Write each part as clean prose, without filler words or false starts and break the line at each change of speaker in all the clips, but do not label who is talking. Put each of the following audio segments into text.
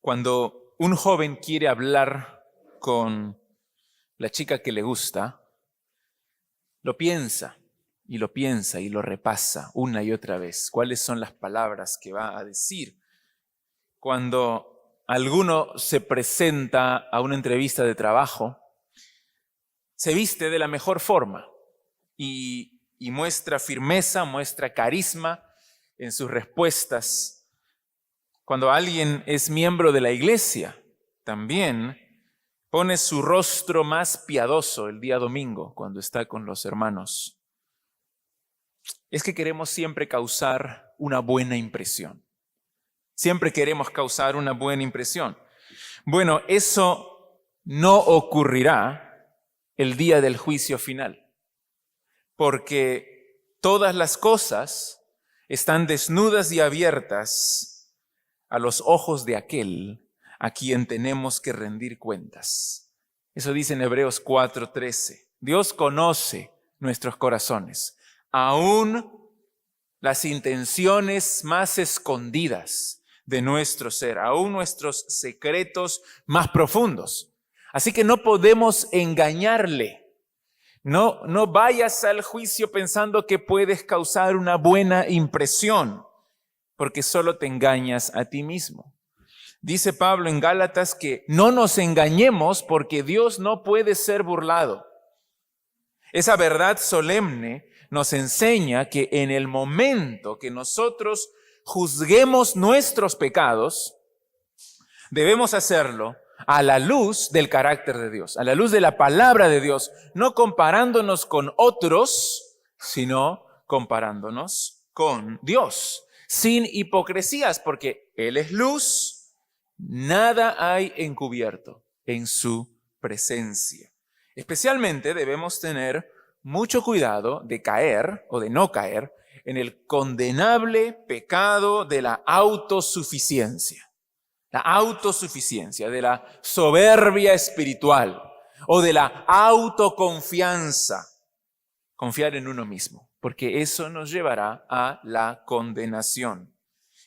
Cuando un joven quiere hablar con la chica que le gusta, lo piensa y lo piensa y lo repasa una y otra vez. ¿Cuáles son las palabras que va a decir? Cuando alguno se presenta a una entrevista de trabajo, se viste de la mejor forma y muestra firmeza, muestra carisma en sus respuestas. Cuando alguien es miembro de la iglesia, también pone su rostro más piadoso el día domingo cuando está con los hermanos. Es que queremos siempre causar una buena impresión. Siempre queremos causar una buena impresión. Bueno, eso no ocurrirá el día del juicio final, porque todas las cosas están desnudas y abiertas a los ojos de aquel a quien tenemos que rendir cuentas. Eso dice en Hebreos 4:13. Dios conoce nuestros corazones, aún las intenciones más escondidas de nuestro ser, aún nuestros secretos más profundos. Así que no podemos engañarle. No vayas al juicio pensando que puedes causar una buena impresión, porque solo te engañas a ti mismo. Dice Pablo en Gálatas que no nos engañemos porque Dios no puede ser burlado. Esa verdad solemne nos enseña que en el momento que nosotros juzguemos nuestros pecados, debemos hacerlo a la luz del carácter de Dios, a la luz de la palabra de Dios, no comparándonos con otros, sino comparándonos con Dios, sin hipocresías, porque Él es luz, nada hay encubierto en su presencia. Especialmente debemos tener mucho cuidado de caer o de no caer en el condenable pecado de la autosuficiencia. La autosuficiencia, de la soberbia espiritual o de la autoconfianza. Confiar en uno mismo, porque eso nos llevará a la condenación.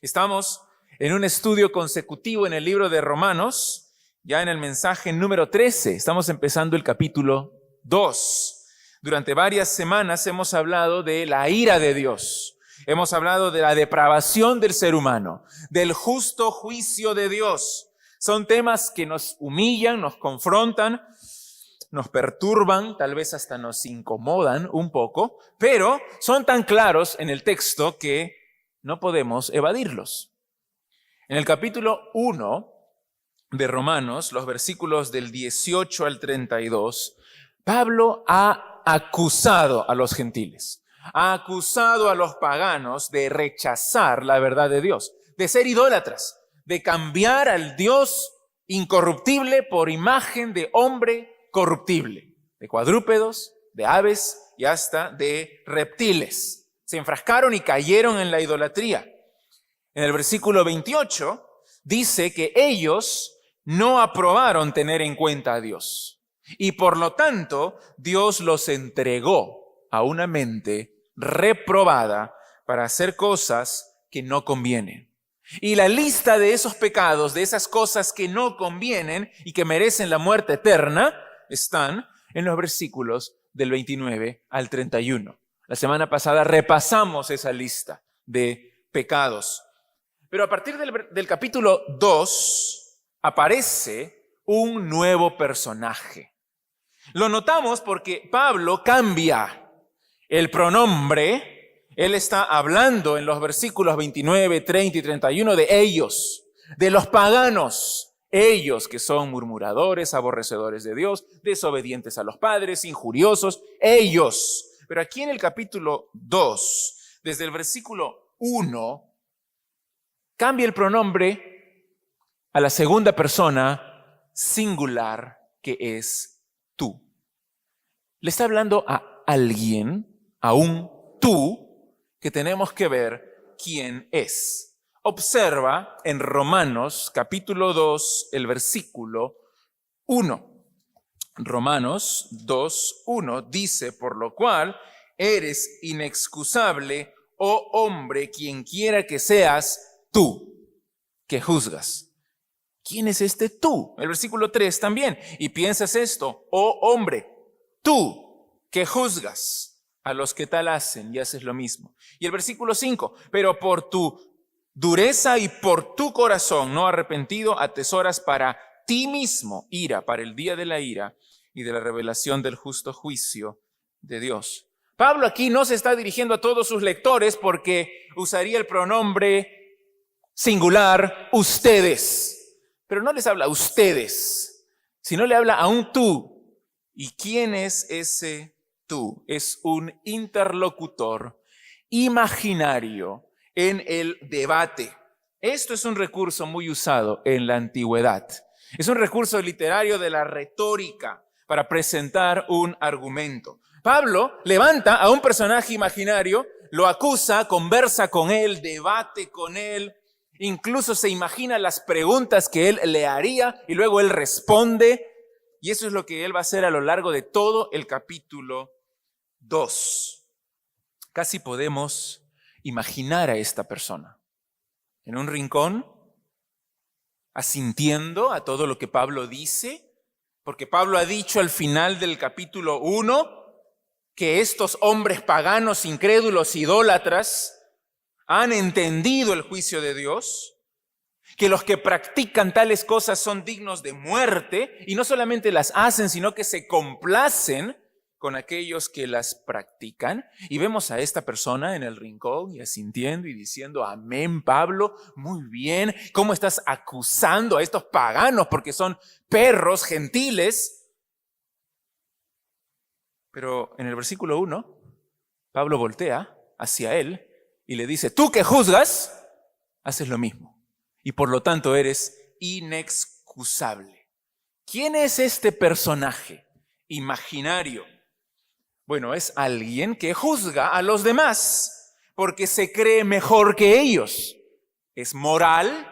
Estamos en un estudio consecutivo en el libro de Romanos, ya en el mensaje número 13. Estamos empezando el capítulo 2. Durante varias semanas hemos hablado de la ira de Dios. Hemos hablado de la depravación del ser humano, del justo juicio de Dios. Son temas que nos humillan, nos confrontan, nos perturban, tal vez hasta nos incomodan un poco, pero son tan claros en el texto que no podemos evadirlos. En el capítulo 1 de Romanos, los versículos del 18 al 32, Pablo ha acusado a los gentiles. Ha acusado a los paganos de rechazar la verdad de Dios, de ser idólatras, de cambiar al Dios incorruptible por imagen de hombre corruptible, de cuadrúpedos, de aves y hasta de reptiles. Se enfrascaron y cayeron en la idolatría. En el versículo 28 dice que ellos no aprobaron tener en cuenta a Dios y por lo tanto Dios los entregó a una mente reprobada para hacer cosas que no convienen. Y la lista de esos pecados, de esas cosas que no convienen y que merecen la muerte eterna, están en los versículos del 29 al 31. La semana pasada repasamos esa lista de pecados. Pero a partir del capítulo 2 aparece un nuevo personaje. Lo notamos porque Pablo cambia el pronombre. Él está hablando en los versículos 29, 30 y 31 de ellos, de los paganos. Ellos que son murmuradores, aborrecedores de Dios, desobedientes a los padres, injuriosos, ellos. Pero aquí en el capítulo 2, desde el versículo 1, cambia el pronombre a la segunda persona singular que es tú. Le está hablando a alguien, a un tú, que tenemos que ver quién es. Observa en Romanos capítulo 2, el versículo 1. Romanos 2, 1 dice, por lo cual eres inexcusable, oh hombre, quien quiera que seas tú, que juzgas. ¿Quién es este tú? El versículo 3 también. Y piensas esto, oh hombre, tú que juzgas a los que tal hacen y haces lo mismo. Y el versículo 5, pero por tu dureza y por tu corazón no arrepentido atesoras para ti mismo ira, para el día de la ira y de la revelación del justo juicio de Dios. Pablo aquí no se está dirigiendo a todos sus lectores porque usaría el pronombre singular ustedes, pero no les habla a ustedes, sino le habla a un tú. ¿Y quién es ese tú? Es un interlocutor imaginario en el debate. Esto es un recurso muy usado en la antigüedad. Es un recurso literario de la retórica para presentar un argumento. Pablo levanta a un personaje imaginario, lo acusa, conversa con él, debate con él, incluso se imagina las preguntas que él le haría y luego él responde. Y eso es lo que él va a hacer a lo largo de todo el capítulo 2. Casi podemos imaginar a esta persona en un rincón, asintiendo a todo lo que Pablo dice, porque Pablo ha dicho al final del capítulo 1 que estos hombres paganos, incrédulos, idólatras, han entendido el juicio de Dios, que los que practican tales cosas son dignos de muerte, y no solamente las hacen, sino que se complacen con aquellos que las practican. Y vemos a esta persona en el rincón y asintiendo y diciendo, amén, Pablo, muy bien. ¿Cómo estás acusando a estos paganos porque son perros gentiles? Pero en el versículo 1, Pablo voltea hacia él y le dice, tú que juzgas, haces lo mismo. Y por lo tanto eres inexcusable. ¿Quién es este personaje imaginario? Bueno, es alguien que juzga a los demás porque se cree mejor que ellos. Es moral,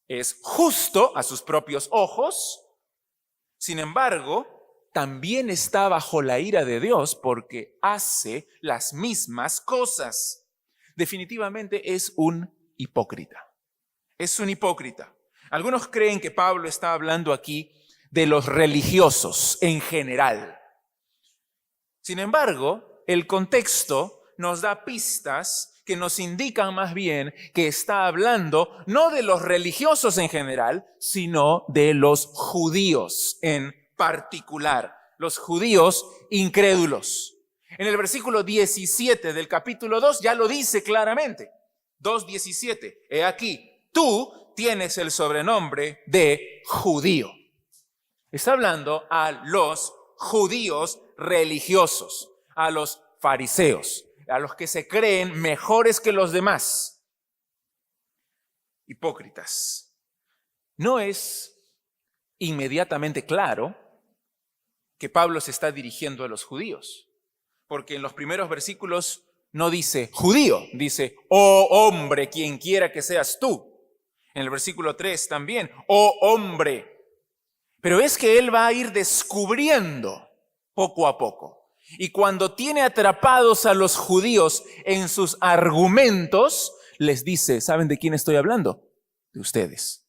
es justo a sus propios ojos. Sin embargo, también está bajo la ira de Dios porque hace las mismas cosas. Definitivamente es un hipócrita. Es un hipócrita. Algunos creen que Pablo está hablando aquí de los religiosos en general. Sin embargo, el contexto nos da pistas que nos indican más bien que está hablando no de los religiosos en general, sino de los judíos en particular, los judíos incrédulos. En el versículo 17 del capítulo 2 ya lo dice claramente. 2:17. He aquí, tú tienes el sobrenombre de judío. Está hablando a los judíos religiosos, a los fariseos, a los que se creen mejores que los demás. Hipócritas. No es inmediatamente claro que Pablo se está dirigiendo a los judíos, porque en los primeros versículos no dice judío, dice, oh hombre, quien quiera que seas tú. En el versículo 3 también, oh hombre. Pero es que él va a ir descubriendo poco a poco. Y cuando tiene atrapados a los judíos en sus argumentos, les dice, ¿saben de quién estoy hablando? De ustedes.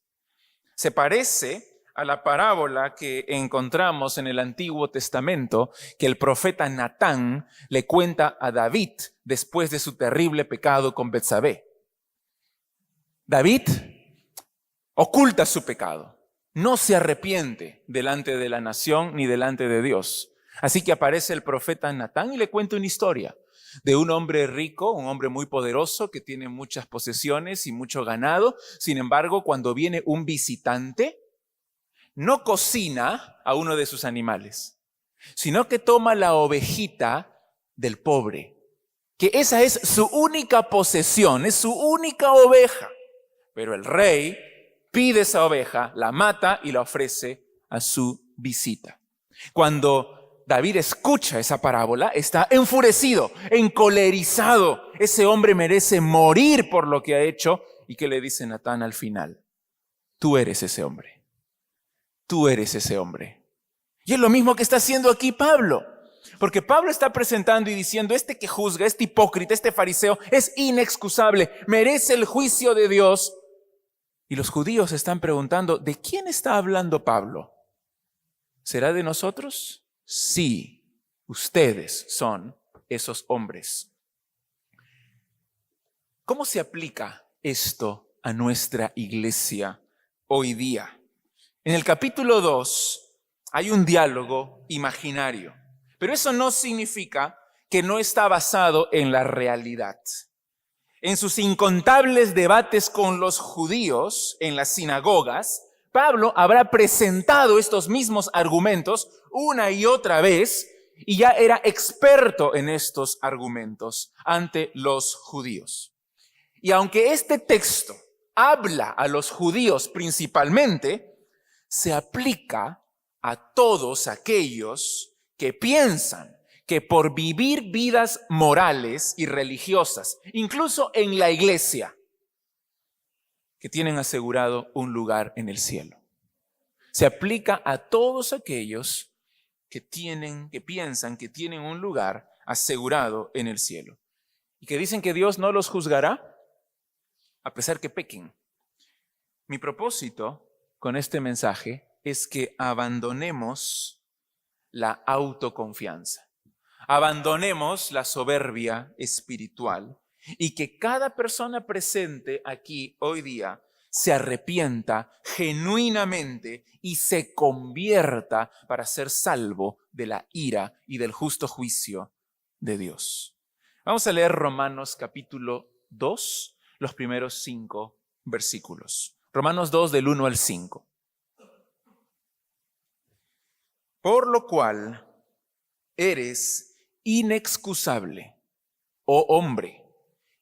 Se parece a la parábola que encontramos en el Antiguo Testamento que el profeta Natán le cuenta a David después de su terrible pecado con Betsabé. David oculta su pecado, no se arrepiente delante de la nación ni delante de Dios. Así que aparece el profeta Natán y le cuenta una historia de un hombre rico, un hombre muy poderoso que tiene muchas posesiones y mucho ganado. Sin embargo, cuando viene un visitante, no cocina a uno de sus animales, sino que toma la ovejita del pobre, que esa es su única posesión, es su única oveja. Pero el rey pide esa oveja, la mata y la ofrece a su visita. Cuando David escucha esa parábola, está enfurecido, encolerizado. Ese hombre merece morir por lo que ha hecho. ¿Y qué le dice Natán al final? Tú eres ese hombre. Tú eres ese hombre. Y es lo mismo que está haciendo aquí Pablo. Porque Pablo está presentando y diciendo, este que juzga, este hipócrita, este fariseo, es inexcusable, merece el juicio de Dios. Y los judíos están preguntando, ¿de quién está hablando Pablo? ¿Será de nosotros? Sí, ustedes son esos hombres. ¿Cómo se aplica esto a nuestra iglesia hoy día? En el capítulo 2 hay un diálogo imaginario, pero eso no significa que no está basado en la realidad. En sus incontables debates con los judíos en las sinagogas, Pablo habrá presentado estos mismos argumentos una y otra vez y ya era experto en estos argumentos ante los judíos. Y aunque este texto habla a los judíos principalmente, se aplica a todos aquellos que piensan que por vivir vidas morales y religiosas, incluso en la iglesia, que tienen asegurado un lugar en el cielo. Se aplica a todos aquellos que piensan que tienen un lugar asegurado en el cielo y que dicen que Dios no los juzgará a pesar que pequen. Mi propósito con este mensaje es que abandonemos la autoconfianza, abandonemos la soberbia espiritual y que cada persona presente aquí hoy día se arrepienta genuinamente y se convierta para ser salvo de la ira y del justo juicio de Dios. Vamos a leer Romanos capítulo 2, los primeros 5 versículos. Romanos 2 del 1 al 5. Por lo cual eres inexcusable, oh hombre,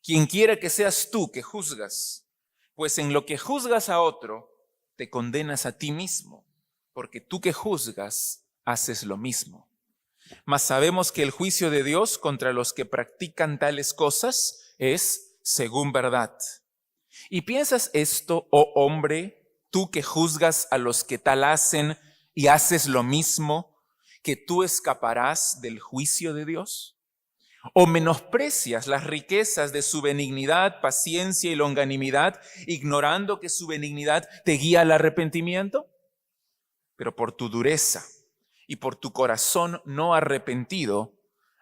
quien quiera que seas tú que juzgas, pues en lo que juzgas a otro, te condenas a ti mismo, porque tú que juzgas, haces lo mismo. Mas sabemos que el juicio de Dios contra los que practican tales cosas es según verdad. ¿Y piensas esto, oh hombre, tú que juzgas a los que tal hacen y haces lo mismo, que tú escaparás del juicio de Dios? ¿O menosprecias las riquezas de su benignidad, paciencia y longanimidad, ignorando que su benignidad te guía al arrepentimiento? Pero por tu dureza y por tu corazón no arrepentido,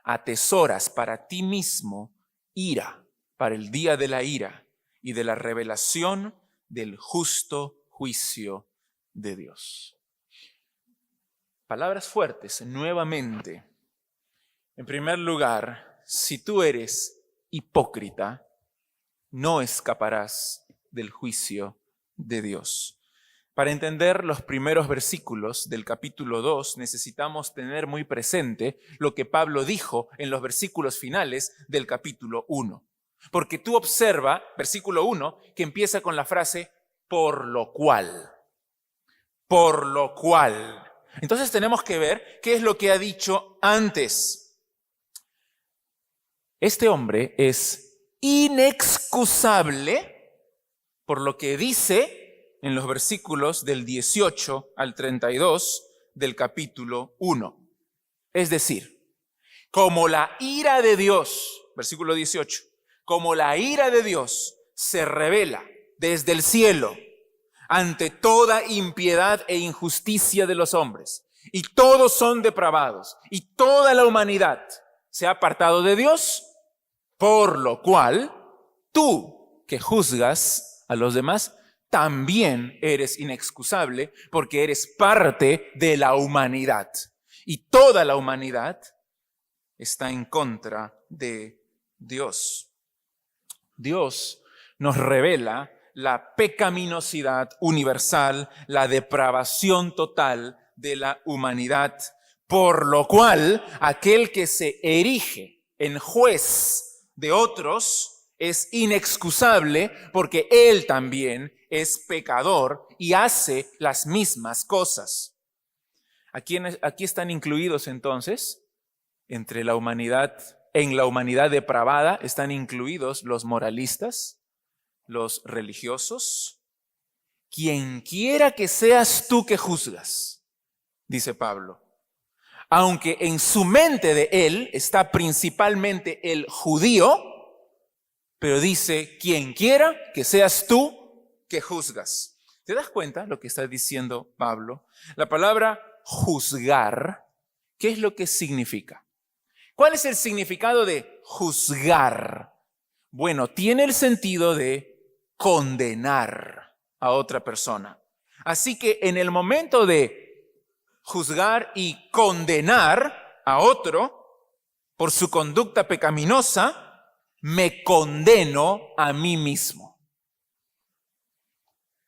atesoras para ti mismo ira para el día de la ira y de la revelación del justo juicio de Dios. Palabras fuertes nuevamente. En primer lugar, si tú eres hipócrita, no escaparás del juicio de Dios. Para entender los primeros versículos del capítulo 2, necesitamos tener muy presente lo que Pablo dijo en los versículos finales del capítulo 1. Porque tú observa, versículo 1, que empieza con la frase, por lo cual. Por lo cual. Entonces tenemos que ver qué es lo que ha dicho antes. Este hombre es inexcusable por lo que dice en los versículos del 18 al 32 del capítulo 1. Es decir, como la ira de Dios, versículo 18, como la ira de Dios se revela desde el cielo ante toda impiedad e injusticia de los hombres, y todos son depravados, y toda la humanidad se ha apartado de Dios, por lo cual tú que juzgas a los demás, también eres inexcusable porque eres parte de la humanidad. Y toda la humanidad está en contra de Dios. Dios nos revela la pecaminosidad universal, la depravación total de la humanidad, por lo cual aquel que se erige en juez de otros es inexcusable porque él también es pecador y hace las mismas cosas. Aquí están incluidos entonces, entre la humanidad, en la humanidad depravada, están incluidos los moralistas, los religiosos, quien quiera que seas tú que juzgas, dice Pablo. Aunque en su mente de él está principalmente el judío, pero dice, quien quiera que seas tú que juzgas. ¿Te das cuenta lo que está diciendo Pablo? La palabra juzgar, ¿qué es lo que significa? ¿Cuál es el significado de juzgar? Bueno, tiene el sentido de condenar a otra persona. Así que en el momento de juzgar y condenar a otro por su conducta pecaminosa, me condeno a mí mismo.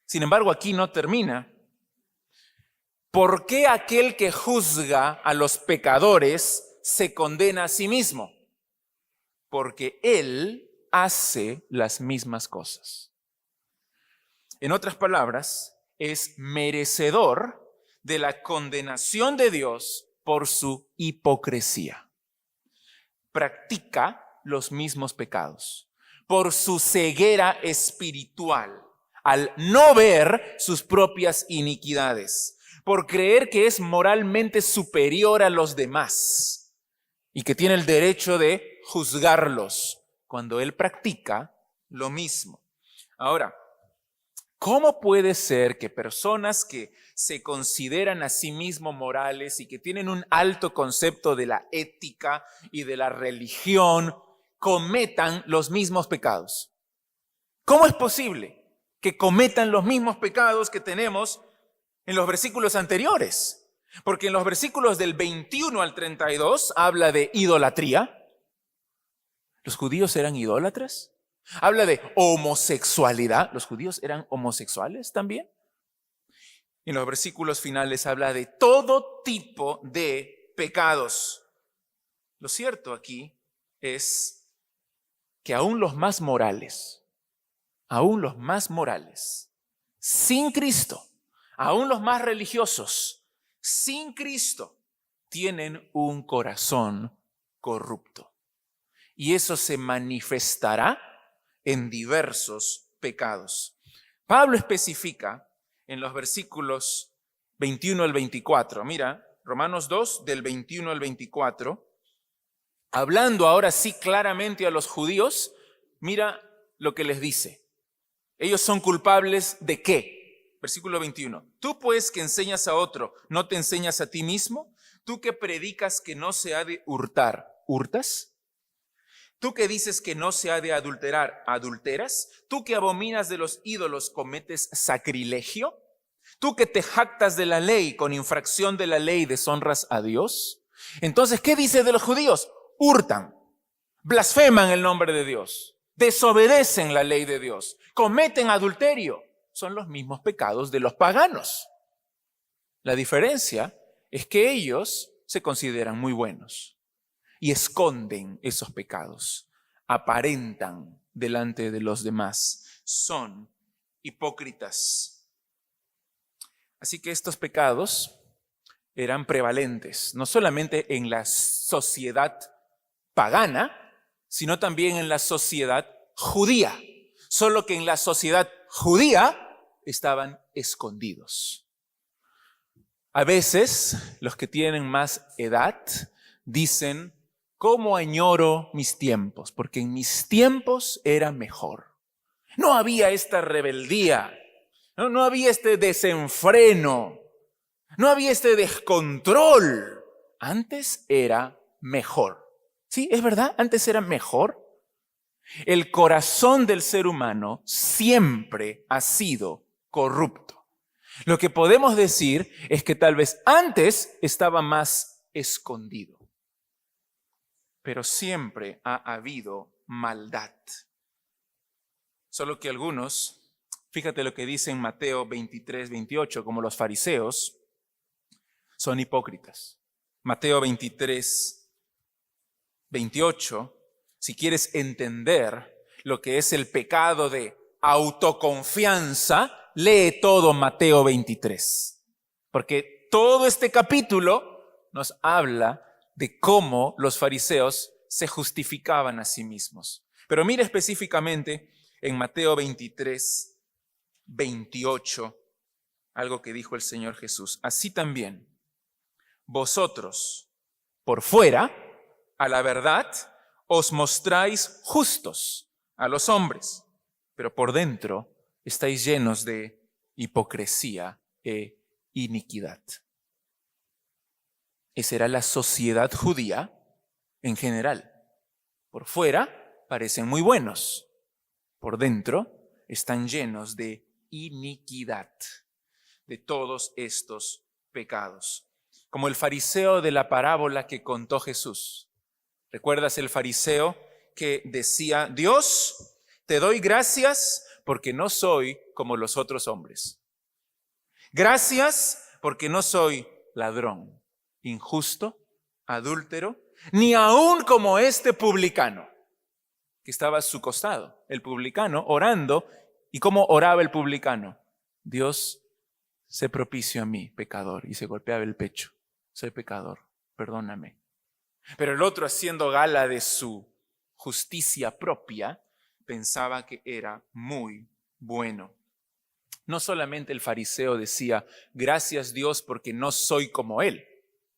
Sin embargo, aquí no termina. ¿Por qué aquel que juzga a los pecadores se condena a sí mismo? Porque él hace las mismas cosas. En otras palabras, es merecedor de la condenación de Dios por su hipocresía. Practica los mismos pecados por su ceguera espiritual, al no ver sus propias iniquidades, por creer que es moralmente superior a los demás y que tiene el derecho de juzgarlos cuando él practica lo mismo. Ahora, ¿cómo puede ser que personas que se consideran a sí mismos morales y que tienen un alto concepto de la ética y de la religión cometan los mismos pecados? ¿Cómo es posible que cometan los mismos pecados que tenemos en los versículos anteriores? Porque en los versículos del 21 al 32 habla de idolatría. ¿Los judíos eran idólatras? Habla de homosexualidad. ¿Los judíos eran homosexuales también? Y en los versículos finales habla de todo tipo de pecados. Lo cierto aquí es que aún los más morales, sin Cristo, aún los más religiosos, sin Cristo, tienen un corazón corrupto. Y eso se manifestará en diversos pecados. Pablo especifica en los versículos 21 al 24. Mira, Romanos 2, del 21 al 24. Hablando ahora sí claramente a los judíos, mira lo que les dice. Ellos son culpables ¿de qué? Versículo 21. Tú pues que enseñas a otro, ¿no te enseñas a ti mismo? Tú que predicas que no se ha de hurtar, ¿hurtas? Tú que dices que no se ha de adulterar, ¿adulteras? Tú que abominas de los ídolos, ¿cometes sacrilegio? Tú que te jactas de la ley, con infracción de la ley deshonras a Dios. Entonces, ¿qué dice de los judíos? Hurtan, blasfeman el nombre de Dios, desobedecen la ley de Dios, cometen adulterio. Son los mismos pecados de los paganos. La diferencia es que ellos se consideran muy buenos y esconden esos pecados, aparentan delante de los demás, son hipócritas. Así que estos pecados eran prevalentes, no solamente en la sociedad pagana, sino también en la sociedad judía, solo que en la sociedad judía estaban escondidos. A veces los que tienen más edad dicen: ¿cómo añoro mis tiempos? Porque en mis tiempos era mejor. No había esta rebeldía, no había este desenfreno, no había este descontrol. Antes era mejor. Sí, es verdad, antes era mejor. El corazón del ser humano siempre ha sido corrupto. Lo que podemos decir es que tal vez antes estaba más escondido, pero siempre ha habido maldad. Solo que algunos, fíjate lo que dice en Mateo 23, 28, como los fariseos, son hipócritas. Mateo 23, 28, si quieres entender lo que es el pecado de autoconfianza, lee todo Mateo 23. Porque todo este capítulo nos habla de cómo los fariseos se justificaban a sí mismos. Pero mira específicamente en Mateo 23, 28, algo que dijo el Señor Jesús. Así también, vosotros, por fuera, a la verdad, os mostráis justos a los hombres, pero por dentro estáis llenos de hipocresía e iniquidad. Esa era la sociedad judía en general. Por fuera parecen muy buenos, por dentro están llenos de iniquidad, de todos estos pecados. Como el fariseo de la parábola que contó Jesús. ¿Recuerdas el fariseo que decía: Dios, te doy gracias porque no soy como los otros hombres? Gracias porque no soy ladrón, injusto, adúltero, ni aún como este publicano que estaba a su costado. El publicano orando. ¿Y cómo oraba el publicano? Dios, sé propicio a mí, pecador. Y se golpeaba el pecho. Soy pecador, perdóname. Pero el otro, haciendo gala de su justicia propia, pensaba que era muy bueno. No solamente el fariseo decía: gracias Dios porque no soy como él,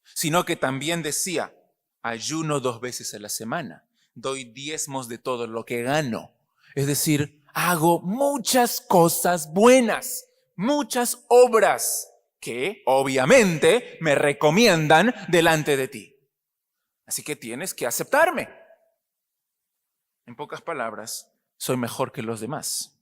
sino que también decía: ayuno 2 veces a la semana, doy diezmos de todo lo que gano. Es decir, hago muchas cosas buenas, muchas obras que obviamente me recomiendan delante de ti. Así que tienes que aceptarme. En pocas palabras, soy mejor que los demás.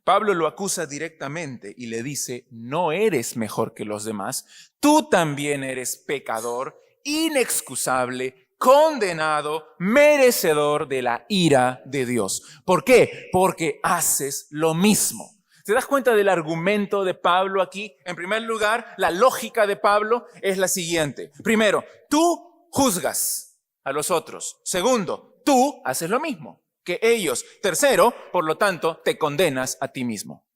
Pablo lo acusa directamente y le dice: no eres mejor que los demás, tú también eres pecador, inexcusable, condenado, merecedor de la ira de Dios. ¿Por qué? Porque haces lo mismo. ¿Te das cuenta del argumento de Pablo aquí? En primer lugar, la lógica de Pablo es la siguiente. Primero, tú juzgas a los otros. Segundo, tú haces lo mismo que ellos. Tercero, por lo tanto, te condenas a ti mismo.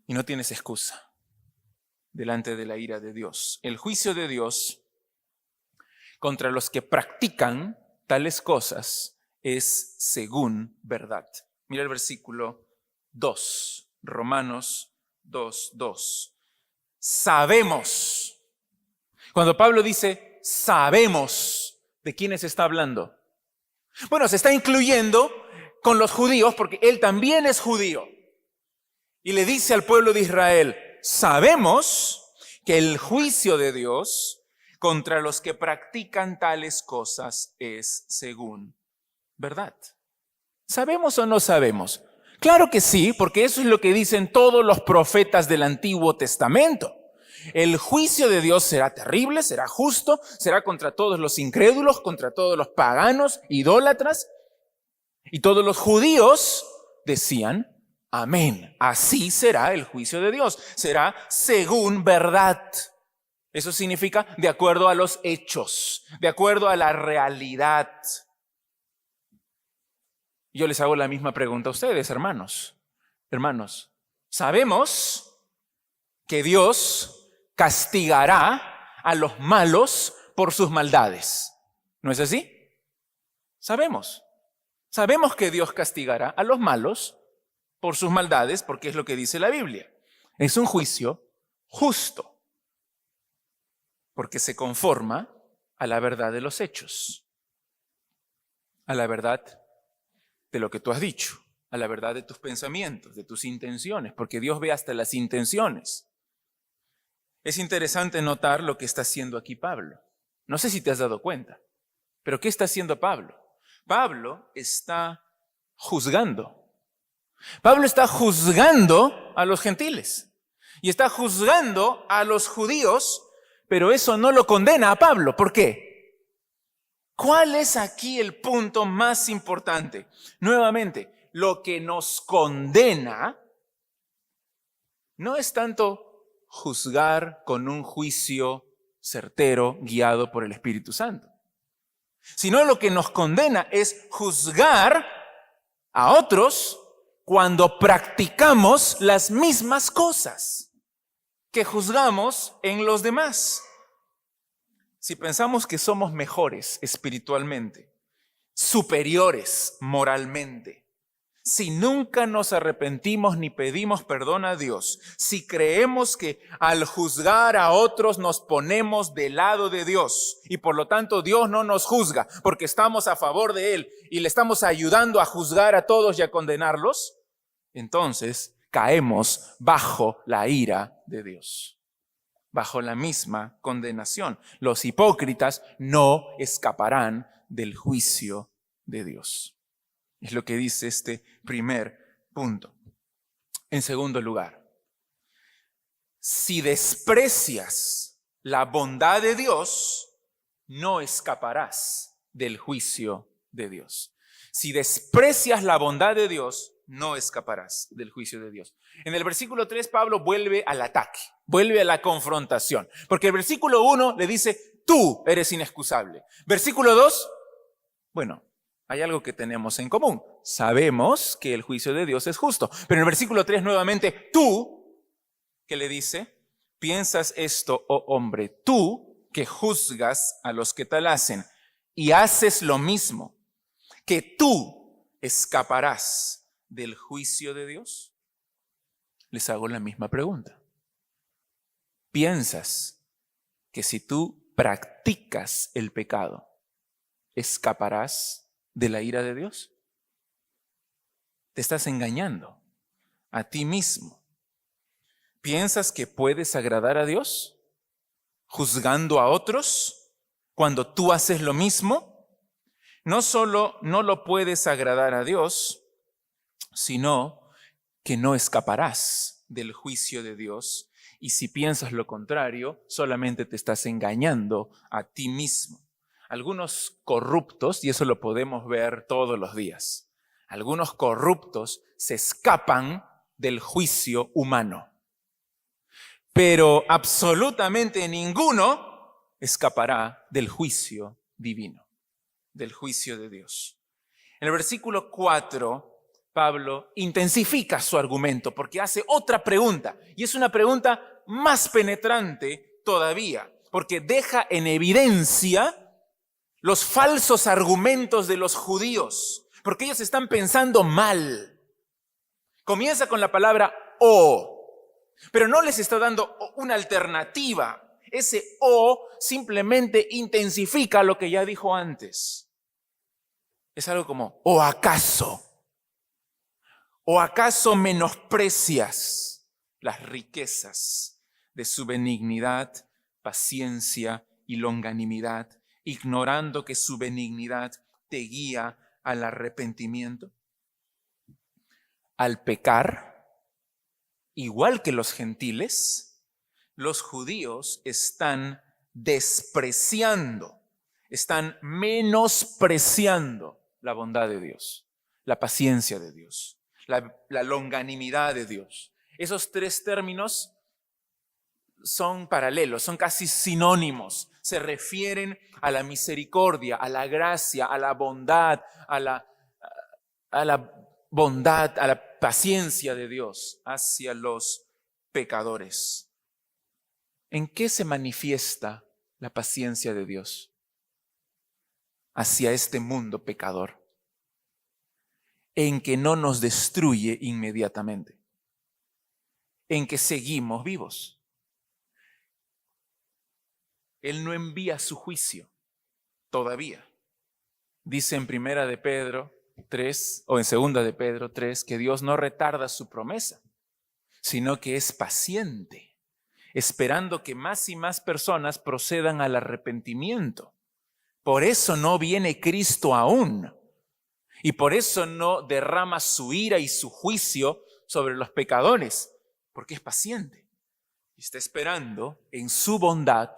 Y no tienes excusa delante de la ira de Dios. El juicio de Dios contra los que practican tales cosas es según verdad. Mira el versículo 2, Romanos 2:2. Sabemos. Cuando Pablo dice sabemos, ¿de quiénes está hablando? Bueno, se está incluyendo con los judíos porque él también es judío. Y le dice al pueblo de Israel: sabemos que el juicio de Dios contra los que practican tales cosas es según verdad. ¿Sabemos o no sabemos? Claro que sí, porque eso es lo que dicen todos los profetas del Antiguo Testamento. El juicio de Dios será terrible, será justo, será contra todos los incrédulos, contra todos los paganos, idólatras. Y todos los judíos decían: amén, así será el juicio de Dios, será según verdad. Eso significa de acuerdo a los hechos, de acuerdo a la realidad. Yo les hago la misma pregunta a ustedes, hermanos. Hermanos, sabemos que Dios castigará a los malos por sus maldades. ¿No es así? Sabemos. Sabemos que Dios castigará a los malos por sus maldades, porque es lo que dice la Biblia. Es un juicio justo, porque se conforma a la verdad de los hechos, a la verdad de lo que tú has dicho, a la verdad de tus pensamientos, de tus intenciones, porque Dios ve hasta las intenciones. Es interesante notar lo que está haciendo aquí Pablo. No sé si te has dado cuenta, pero ¿qué está haciendo Pablo? Pablo está juzgando. Pablo está juzgando a los gentiles y está juzgando a los judíos, pero eso no lo condena a Pablo. ¿Por qué? ¿Cuál es aquí el punto más importante? Nuevamente, lo que nos condena no es tanto juzgar con un juicio certero guiado por el Espíritu Santo, sino lo que nos condena es juzgar a otros cuando practicamos las mismas cosas que juzgamos en los demás. Si pensamos que somos mejores espiritualmente, superiores moralmente, Si nunca nos arrepentimos ni pedimos perdón a Dios, si creemos que al juzgar a otros nos ponemos del lado de Dios y por lo tanto Dios no nos juzga porque estamos a favor de Él y le estamos ayudando a juzgar a todos y a condenarlos, entonces caemos bajo la ira de Dios, bajo la misma condenación. Los hipócritas no escaparán del juicio de Dios. Es lo que dice este primer punto. En segundo lugar, si desprecias la bondad de Dios, no escaparás del juicio de Dios. Si desprecias la bondad de Dios, no escaparás del juicio de Dios. En el versículo 3, Pablo vuelve al ataque, vuelve a la confrontación. Porque el versículo 1 le dice, tú eres inexcusable. Versículo 2, bueno, hay algo que tenemos en común. Sabemos que el juicio de Dios es justo. Pero en el versículo 3 nuevamente, tú, ¿qué le dice? Piensas esto, oh hombre, tú que juzgas a los que tal hacen y haces lo mismo, que tú escaparás del juicio de Dios. Les hago la misma pregunta. ¿Piensas que si tú practicas el pecado, escaparás de la ira de Dios? Te estás engañando a ti mismo. ¿Piensas que puedes agradar a Dios juzgando a otros cuando tú haces lo mismo? No solo no lo puedes agradar a Dios, sino que no escaparás del juicio de Dios. Y si piensas lo contrario, solamente te estás engañando a ti mismo. Algunos corruptos, y eso lo podemos ver todos los días, algunos corruptos se escapan del juicio humano, pero absolutamente ninguno escapará del juicio divino, del juicio de Dios. En el versículo 4, Pablo intensifica su argumento porque hace otra pregunta, y es una pregunta más penetrante todavía, porque deja en evidencia los falsos argumentos de los judíos, porque ellos están pensando mal. Comienza con la palabra o, pero no les está dando una alternativa. Ese o simplemente intensifica lo que ya dijo antes. Es algo como, ¿o acaso menosprecias las riquezas de su benignidad, paciencia y longanimidad, ignorando que su benignidad te guía al arrepentimiento? Al pecar, igual que los gentiles, los judíos están despreciando, están menospreciando la bondad de Dios, la paciencia de Dios, la longanimidad de Dios. Esos tres términos son paralelos, son casi sinónimos. Se refieren a la misericordia, a la gracia, a la bondad, a la paciencia de Dios hacia los pecadores. ¿En qué se manifiesta la paciencia de Dios hacia este mundo pecador? En que no nos destruye inmediatamente, en que seguimos vivos. Él no envía su juicio todavía. Dice en 1 de Pedro 3 o en 2 de Pedro 3 que Dios no retarda su promesa, sino que es paciente, esperando que más y más personas procedan al arrepentimiento. Por eso no viene Cristo aún, y por eso no derrama su ira y su juicio sobre los pecadores, porque es paciente y está esperando en su bondad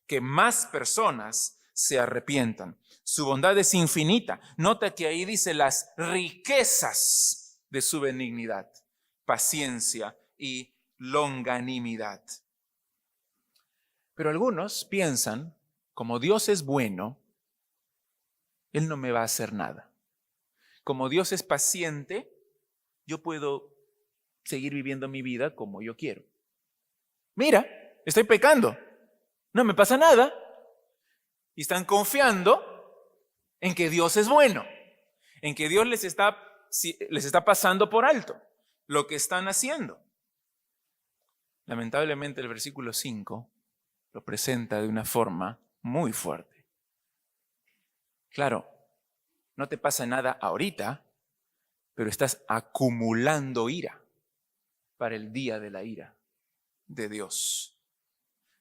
que más personas se arrepientan. Su bondad es infinita. Nota que ahí dice las riquezas de su benignidad, paciencia y longanimidad. Pero algunos piensan, como Dios es bueno, Él no me va a hacer nada. Como Dios es paciente, yo puedo seguir viviendo mi vida como yo quiero. Mira, estoy pecando, no me pasa nada. Y están confiando en que Dios es bueno, en que Dios les está les está pasando por alto lo que están haciendo. Lamentablemente el versículo 5 lo presenta de una forma muy fuerte. Claro, no te pasa nada ahorita, pero estás acumulando ira para el día de la ira de Dios.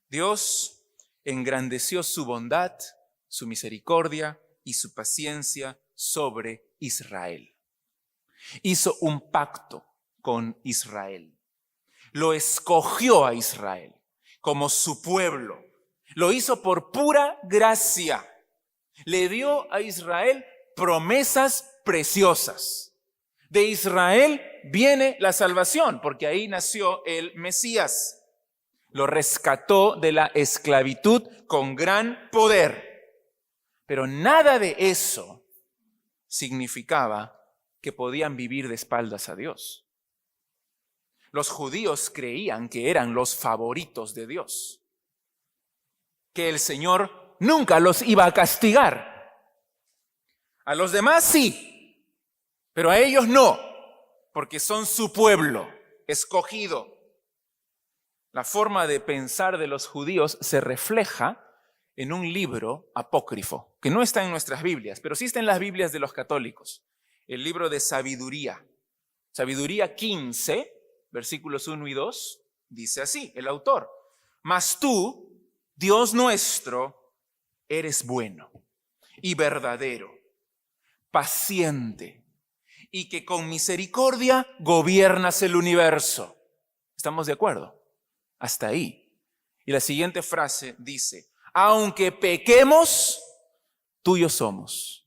Dios engrandeció su bondad, su misericordia y su paciencia sobre Israel. Hizo un pacto con Israel. Lo escogió a Israel como su pueblo. Lo hizo por pura gracia. Le dio a Israel promesas preciosas. De Israel viene la salvación, porque ahí nació el Mesías. Lo rescató de la esclavitud con gran poder. Pero nada de eso significaba que podían vivir de espaldas a Dios. Los judíos creían que eran los favoritos de Dios, que el Señor nunca los iba a castigar. A los demás sí, pero a ellos no, porque son su pueblo escogido. La forma de pensar de los judíos se refleja en un libro apócrifo, que no está en nuestras Biblias, pero sí está en las Biblias de los católicos. El libro de Sabiduría. Sabiduría 15, versículos 1 y 2, dice así, el autor: mas tú, Dios nuestro, eres bueno y verdadero, paciente, y que con misericordia gobiernas el universo. ¿Estamos de acuerdo? Hasta ahí. Y la siguiente frase dice: aunque pequemos, tuyos somos.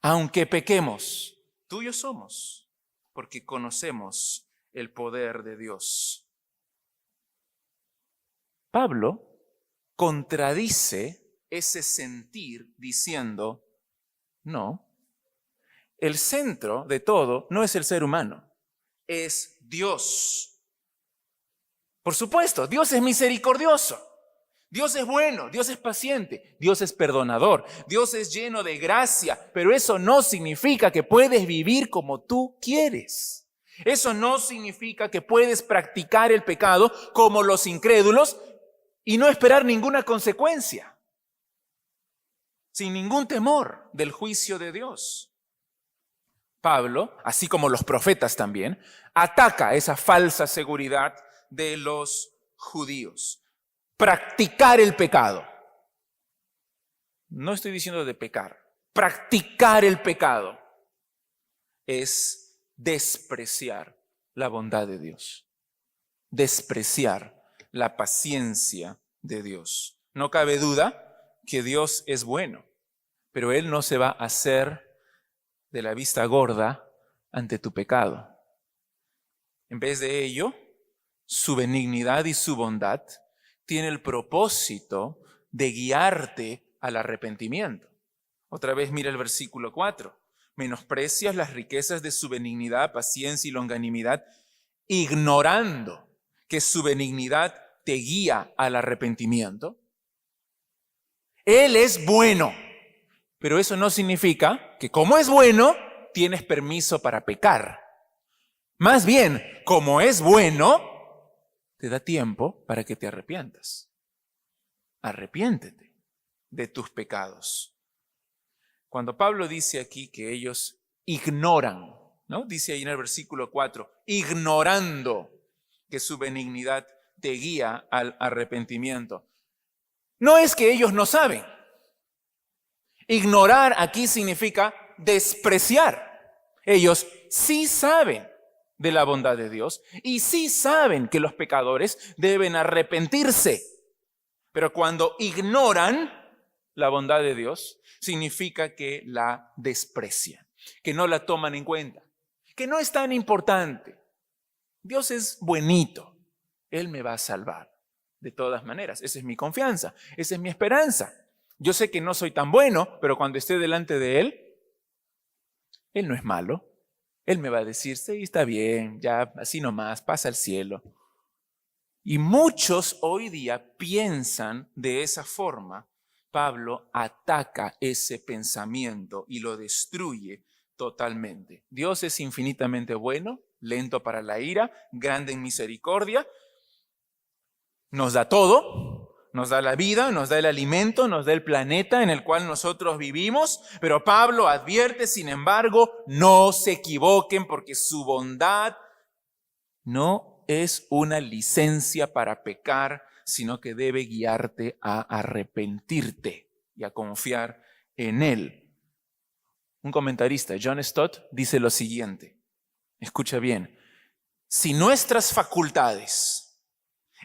Aunque pequemos, tuyos somos, porque conocemos el poder de Dios. Pablo contradice ese sentir diciendo: no, el centro de todo no es el ser humano, es Dios. Por supuesto, Dios es misericordioso, Dios es bueno, Dios es paciente, Dios es perdonador, Dios es lleno de gracia, pero eso no significa que puedes vivir como tú quieres. Eso no significa que puedes practicar el pecado como los incrédulos y no esperar ninguna consecuencia, sin ningún temor del juicio de Dios. Pablo, así como los profetas también, ataca esa falsa seguridad de los judíos. Practicar el pecado. No estoy diciendo de pecar. Practicar el pecado es despreciar la bondad de Dios. Despreciar la paciencia de Dios. No cabe duda que Dios es bueno, pero Él no se va a hacer de la vista gorda ante tu pecado. En vez de ello, su benignidad y su bondad tiene el propósito de guiarte al arrepentimiento. Otra vez mira el versículo 4. Menosprecias las riquezas de su benignidad, paciencia y longanimidad, ignorando que su benignidad te guía al arrepentimiento. Él es bueno, pero eso no significa que como es bueno, tienes permiso para pecar. Más bien, como es bueno, te da tiempo para que te arrepientas. Arrepiéntete de tus pecados. Cuando Pablo dice aquí que ellos ignoran, ¿no? Dice ahí en el versículo 4, ignorando que su benignidad te guía al arrepentimiento. No es que ellos no saben. Ignorar aquí significa despreciar. Ellos sí saben de la bondad de Dios y sí saben que los pecadores deben arrepentirse. Pero cuando ignoran la bondad de Dios, significa que la desprecian, que no la toman en cuenta, que no es tan importante. Dios es buenito, Él me va a salvar de todas maneras. Esa es mi confianza, esa es mi esperanza. Yo sé que no soy tan bueno, pero cuando esté delante de Él, Él no es malo. Él me va a decir: sí, está bien, ya así nomás, pasa al cielo. Y muchos hoy día piensan de esa forma. Pablo ataca ese pensamiento y lo destruye totalmente. Dios es infinitamente bueno, lento para la ira, grande en misericordia. Nos da todo, nos da la vida, nos da el alimento, nos da el planeta en el cual nosotros vivimos. Pero Pablo advierte, sin embargo, no se equivoquen porque su bondad no es una licencia para pecar, sino que debe guiarte a arrepentirte y a confiar en Él. Un comentarista, John Stott, dice lo siguiente. Escucha bien. Si nuestras facultades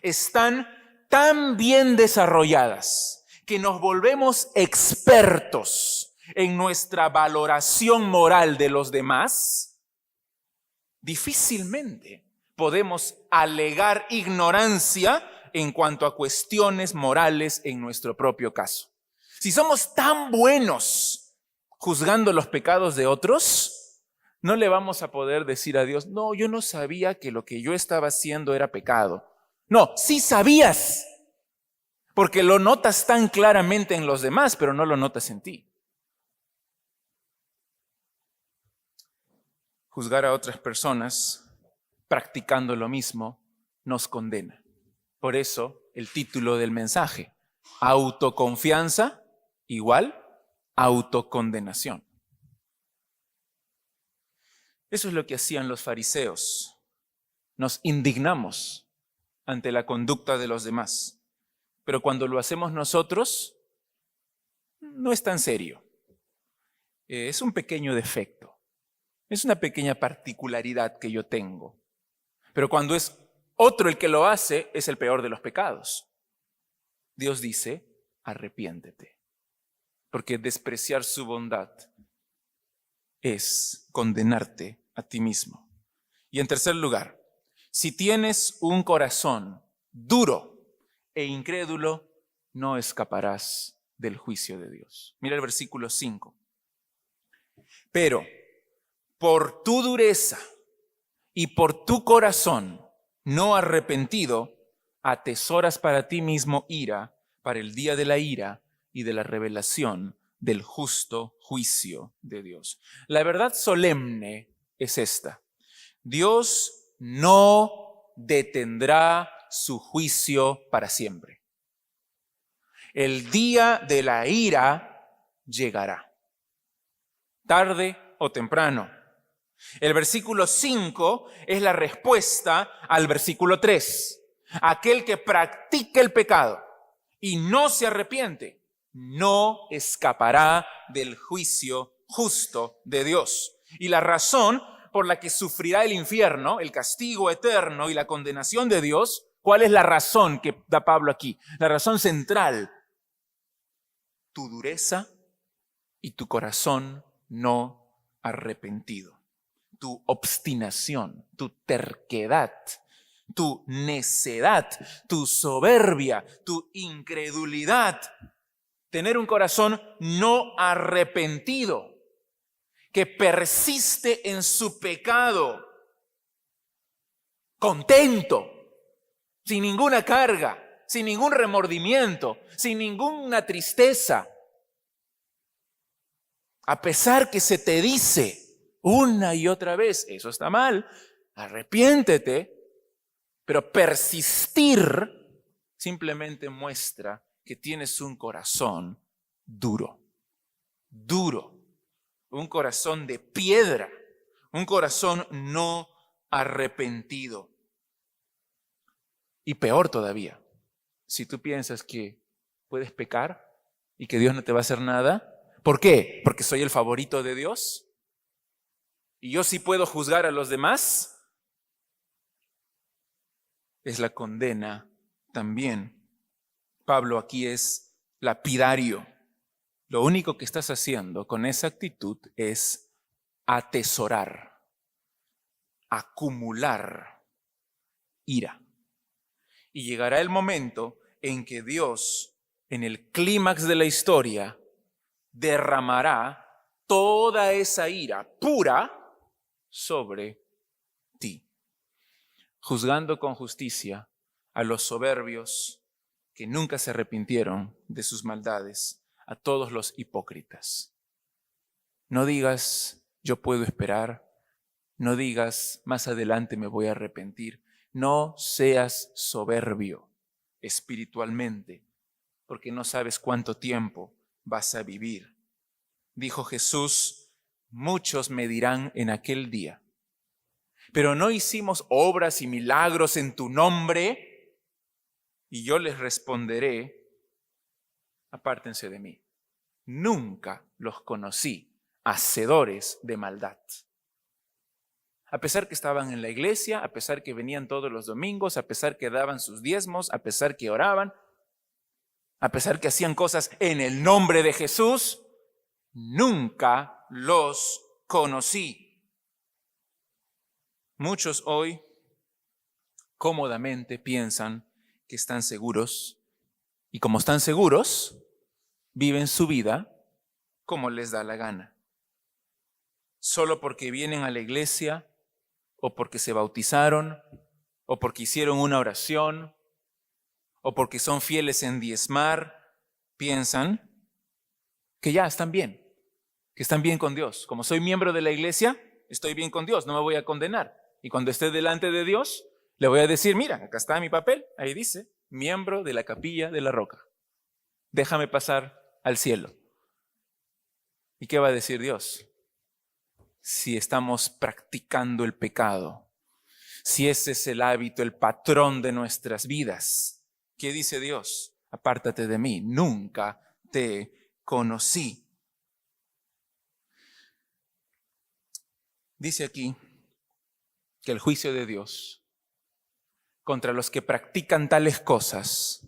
están tan bien desarrolladas que nos volvemos expertos en nuestra valoración moral de los demás, difícilmente podemos alegar ignorancia en cuanto a cuestiones morales en nuestro propio caso. Si somos tan buenos juzgando los pecados de otros, no le vamos a poder decir a Dios, no, yo no sabía que lo que yo estaba haciendo era pecado. No, sí sabías, porque lo notas tan claramente en los demás, pero no lo notas en ti. Juzgar a otras personas practicando lo mismo nos condena. Por eso el título del mensaje, autoconfianza igual autocondenación. Eso es lo que hacían los fariseos. Nos indignamos ante la conducta de los demás. Pero cuando lo hacemos nosotros, no es tan serio. Es un pequeño defecto. Es una pequeña particularidad que yo tengo. Pero cuando es otro el que lo hace, es el peor de los pecados. Dios dice, arrepiéntete. Porque despreciar su bondad es condenarte a ti mismo. Y en tercer lugar, si tienes un corazón duro e incrédulo, no escaparás del juicio de Dios. Mira el versículo 5. Pero por tu dureza y por tu corazón no arrepentido, atesoras para ti mismo ira para el día de la ira y de la revelación del justo juicio de Dios. La verdad solemne es esta. Dios no detendrá su juicio para siempre. El día de la ira llegará, tarde o temprano. El versículo 5 es la respuesta al versículo 3. Aquel que practica el pecado y no se arrepiente, no escapará del juicio justo de Dios. Y la razón por la que sufrirá el infierno, el castigo eterno y la condenación de Dios, ¿cuál es la razón que da Pablo aquí? La razón central, tu dureza y tu corazón no arrepentido. Tu obstinación, tu terquedad, tu necedad, tu soberbia, tu incredulidad. Tener un corazón no arrepentido, que persiste en su pecado, contento, sin ninguna carga, sin ningún remordimiento, sin ninguna tristeza. A pesar que se te dice una y otra vez, eso está mal, arrepiéntete, pero persistir simplemente muestra que tienes un corazón duro, un corazón de piedra, un corazón no arrepentido. Y peor todavía, si tú piensas que puedes pecar y que Dios no te va a hacer nada, ¿por qué? ¿Porque soy el favorito de Dios? ¿Y yo sí puedo juzgar a los demás? Es la condena también. Pablo aquí es lapidario. Lo único que estás haciendo con esa actitud es atesorar, acumular ira. Y llegará el momento en que Dios, en el clímax de la historia, derramará toda esa ira pura sobre ti, juzgando con justicia a los soberbios que nunca se arrepintieron de sus maldades, a todos los hipócritas. No digas, yo puedo esperar. No digas, más adelante me voy a arrepentir. No seas soberbio espiritualmente, porque no sabes cuánto tiempo vas a vivir. Dijo Jesús, muchos me dirán en aquel día, pero no hicimos obras y milagros en tu nombre. Y yo les responderé, apártense de mí. Nunca los conocí, hacedores de maldad. A pesar que estaban en la iglesia, a pesar que venían todos los domingos, a pesar que daban sus diezmos, a pesar que oraban, a pesar que hacían cosas en el nombre de Jesús, nunca los conocí. Muchos hoy cómodamente piensan que están seguros y como están seguros, viven su vida como les da la gana. Solo porque vienen a la iglesia o porque se bautizaron o porque hicieron una oración o porque son fieles en diezmar, piensan que ya están bien, que están bien con Dios. Como soy miembro de la iglesia, estoy bien con Dios, no me voy a condenar. Y cuando esté delante de Dios, le voy a decir, mira, acá está mi papel, ahí dice, miembro de la capilla de la roca. Déjame pasar al cielo. ¿Y qué va a decir Dios? Si estamos practicando el pecado, si ese es el hábito, el patrón de nuestras vidas, ¿qué dice Dios? Apártate de mí, nunca te conocí. Dice aquí que el juicio de Dios contra los que practican tales cosas.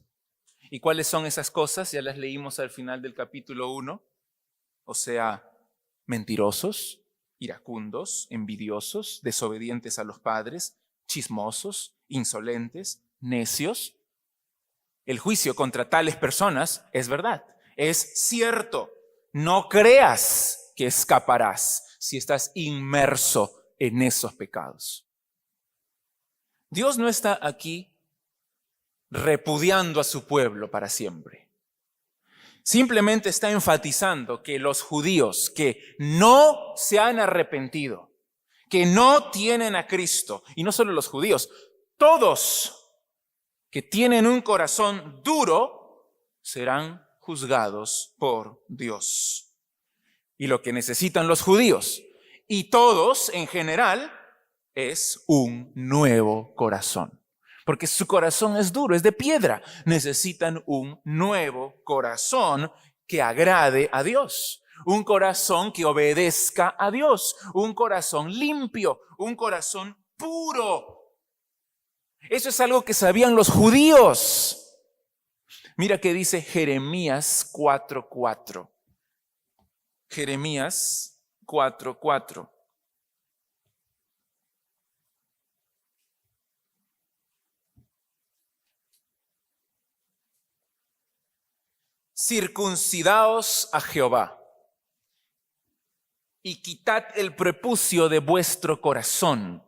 ¿Y cuáles son esas cosas? Ya las leímos al final del capítulo 1. O sea, mentirosos, iracundos, envidiosos, desobedientes a los padres, chismosos, insolentes, necios. El juicio contra tales personas es verdad, es cierto. No creas que escaparás si estás inmerso en esos pecados. Dios no está aquí repudiando a su pueblo para siempre. Simplemente está enfatizando que los judíos que no se han arrepentido, que no tienen a Cristo, y no solo los judíos, todos que tienen un corazón duro serán juzgados por Dios. Y lo que necesitan los judíos y todos en general es un nuevo corazón. Porque su corazón es duro, es de piedra. Necesitan un nuevo corazón que agrade a Dios. Un corazón que obedezca a Dios. Un corazón limpio, un corazón puro. Eso es algo que sabían los judíos. Mira que dice Jeremías 4:4. Jeremías 4:4. Circuncidaos a Jehová y quitad el prepucio de vuestro corazón,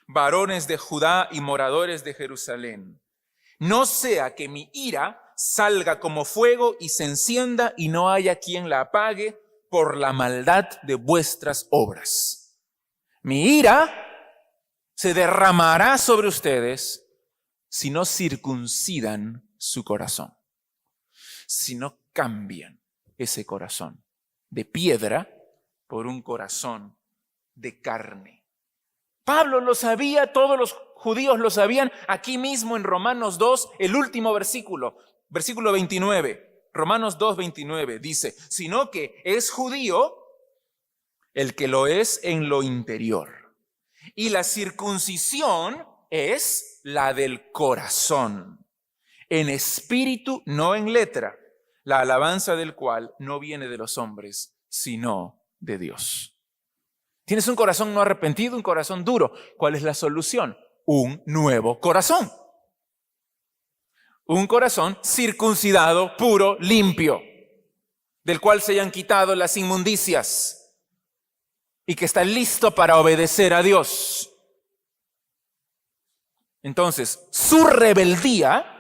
varones de Judá y moradores de Jerusalén. No sea que mi ira salga como fuego y se encienda y no haya quien la apague por la maldad de vuestras obras. Mi ira se derramará sobre ustedes si no circuncidan su corazón. Si no cambian ese corazón de piedra por un corazón de carne. Pablo lo sabía, todos los judíos lo sabían, aquí mismo en Romanos 2, el último versículo 29, Romanos 2:29 dice, sino que es judío el que lo es en lo interior. Y la circuncisión es la del corazón. En espíritu, no en letra, la alabanza del cual no viene de los hombres, sino de Dios. Tienes un corazón no arrepentido, un corazón duro. ¿Cuál es la solución? Un nuevo corazón. Un corazón circuncidado, puro, limpio, del cual se hayan quitado las inmundicias y que está listo para obedecer a Dios. Entonces, su rebeldía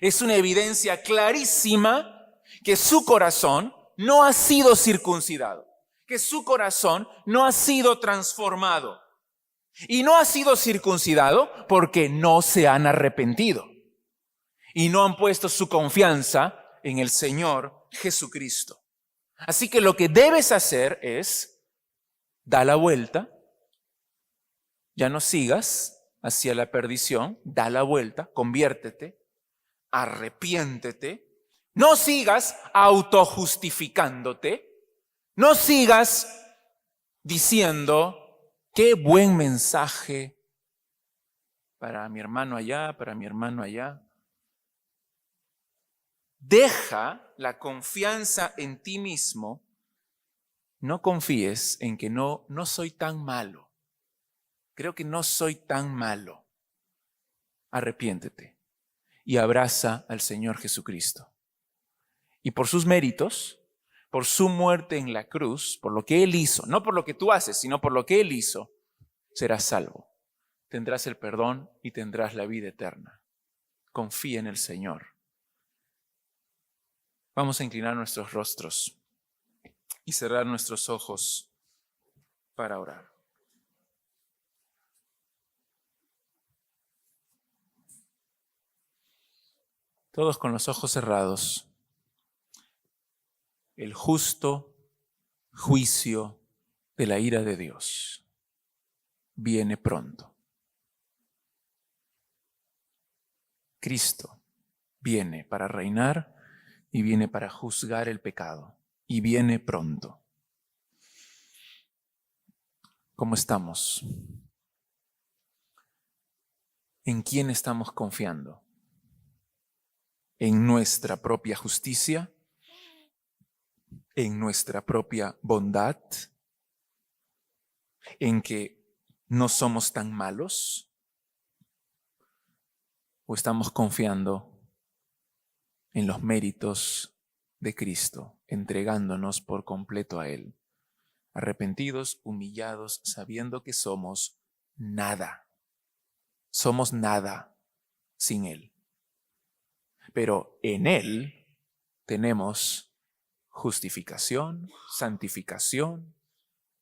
es una evidencia clarísima que su corazón no ha sido circuncidado, que su corazón no ha sido transformado y no ha sido circuncidado porque no se han arrepentido y no han puesto su confianza en el Señor Jesucristo. Así que lo que debes hacer es, da la vuelta, ya no sigas hacia la perdición, da la vuelta, conviértete, arrepiéntete, no sigas autojustificándote, no sigas diciendo, qué buen mensaje para mi hermano allá, para mi hermano allá. Deja la confianza en ti mismo. No confíes en que no soy tan malo. Creo que no soy tan malo. Arrepiéntete y abraza al Señor Jesucristo. Y por sus méritos, por su muerte en la cruz, por lo que Él hizo, no por lo que tú haces, sino por lo que Él hizo, serás salvo. Tendrás el perdón y tendrás la vida eterna. Confía en el Señor. Vamos a inclinar nuestros rostros y cerrar nuestros ojos para orar. Todos con los ojos cerrados. El justo juicio de la ira de Dios viene pronto. Cristo viene para reinar y viene para juzgar el pecado y viene pronto. ¿Cómo estamos? ¿En quién estamos confiando? ¿En nuestra propia justicia? ¿En nuestra propia bondad? ¿En que no somos tan malos? ¿O estamos confiando en los méritos de Cristo, entregándonos por completo a Él, arrepentidos, humillados, sabiendo que somos nada sin Él? Pero en Él tenemos justificación, santificación,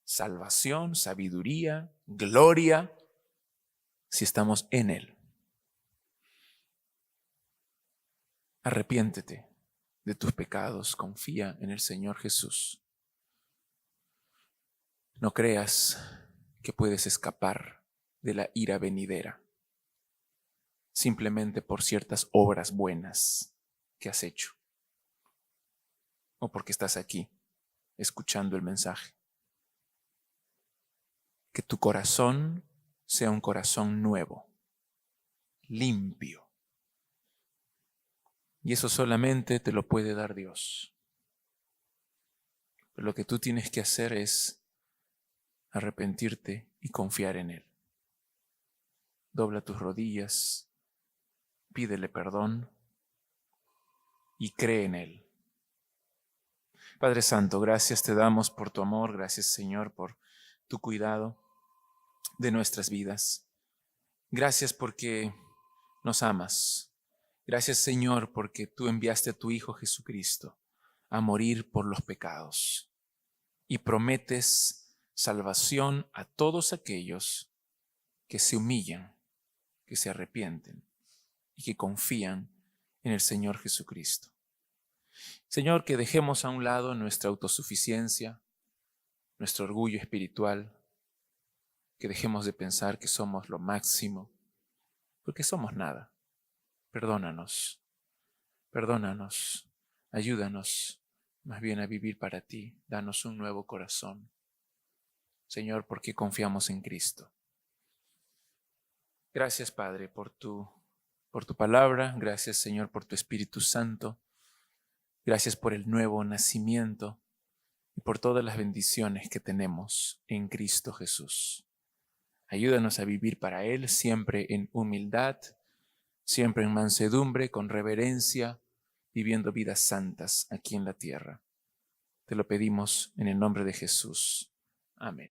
salvación, sabiduría, gloria, si estamos en Él. Arrepiéntete de tus pecados, confía en el Señor Jesús. No creas que puedes escapar de la ira venidera simplemente por ciertas obras buenas que has hecho o porque estás aquí escuchando el mensaje. Que tu corazón sea un corazón nuevo, limpio. Y eso solamente te lo puede dar Dios. Pero lo que tú tienes que hacer es arrepentirte y confiar en Él. Dobla tus rodillas, pídele perdón y cree en Él. Padre Santo, gracias te damos por tu amor, gracias Señor por tu cuidado de nuestras vidas. Gracias porque nos amas. Gracias Señor porque tú enviaste a tu Hijo Jesucristo a morir por los pecados y prometes salvación a todos aquellos que se humillan, que se arrepienten y que confían en el Señor Jesucristo. Señor, que dejemos a un lado nuestra autosuficiencia, nuestro orgullo espiritual, que dejemos de pensar que somos lo máximo, porque somos nada. Perdónanos, ayúdanos más bien a vivir para ti, danos un nuevo corazón. Señor, porque confiamos en Cristo. Gracias, Padre, por tu palabra. Gracias, Señor, por tu Espíritu Santo. Gracias por el nuevo nacimiento y por todas las bendiciones que tenemos en Cristo Jesús. Ayúdanos a vivir para Él siempre en humildad, siempre en mansedumbre, con reverencia, viviendo vidas santas aquí en la tierra. Te lo pedimos en el nombre de Jesús. Amén.